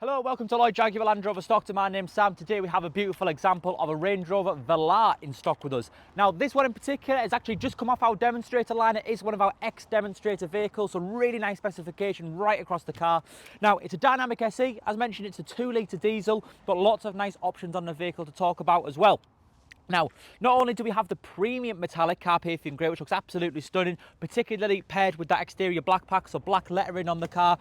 Hello, welcome to Lloyd Land Rover Stockton. My name's Sam. Today we have a beautiful example of a Range Rover Velar in stock with us. Now this one in particular has actually just come off our demonstrator line. It is one of our ex-demonstrator vehicles, so really nice specification right across the car. Now it's a Dynamic SE, as mentioned it's a 2-litre diesel, but lots of nice options on the vehicle to talk about as well. Now, not only do we have the premium metallic Carpathian Grey, which looks absolutely stunning, particularly paired with that exterior black pack, so black lettering on the car,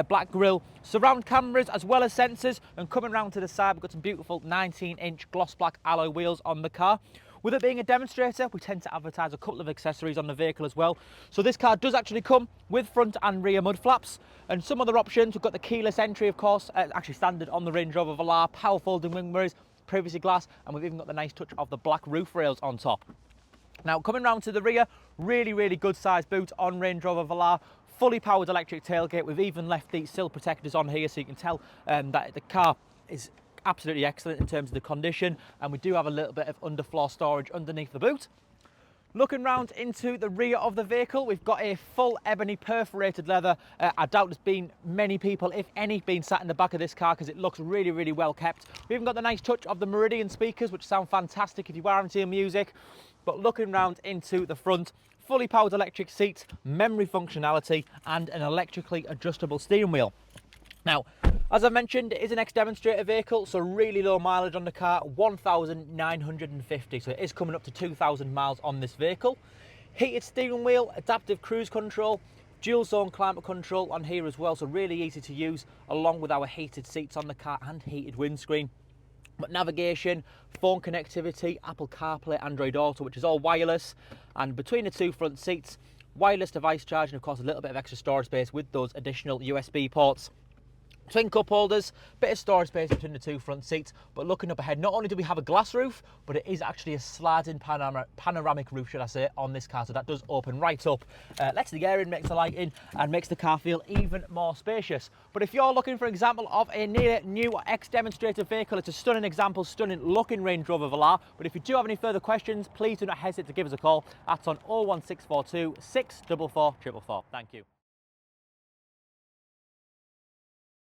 black grille, surround cameras as well as sensors, and coming round to the side we've got some beautiful 19-inch gloss black alloy wheels on the car. With it being a demonstrator, we tend to advertise a couple of accessories on the vehicle as well. So this car does actually come with front and rear mud flaps, and some other options. We've got the keyless entry, of course, actually standard on the Range Rover Velar, power folding wing mirrors, privacy glass, and we've even got the nice touch of the black roof rails on top. Now coming round to the rear, really good sized boot on Range Rover Velar, fully powered electric tailgate. We've even left the sill protectors on here so you can tell that the car is absolutely excellent in terms of the condition, and we do have a little bit of underfloor storage underneath the boot. Looking round into the rear of the vehicle, we've got a full ebony perforated leather. I doubt there's been many people, if any, been sat in the back of this car because it looks really well kept. We've even got the nice touch of the Meridian speakers, which sound fantastic if you are into your music. But looking round into the front, fully powered electric seats, memory functionality, and an electrically adjustable steering wheel. Now, as I mentioned, it is an ex-demonstrator vehicle, so really low mileage on the car, 1,950, so it is coming up to 2,000 miles on this vehicle. Heated steering wheel, adaptive cruise control, dual zone climate control on here as well, so really easy to use, along with our heated seats on the car and heated windscreen. But navigation, phone connectivity, Apple CarPlay, Android Auto, which is all wireless, and between the two front seats, wireless device charging, of course, a little bit of extra storage space with those additional USB ports. Twin cup holders, bit of storage space between the two front seats. But looking up ahead, not only do we have a glass roof, but it is actually a sliding panoramic roof, should I say, on this car. So that does open right up, lets the air in, makes the light in, and makes the car feel even more spacious. But if you're looking for an example of a near new ex-demonstrator vehicle, it's a stunning example, stunning looking Range Rover Velar. But if you do have any further questions, please do not hesitate to give us a call. That's on 01642 644 444. Thank you.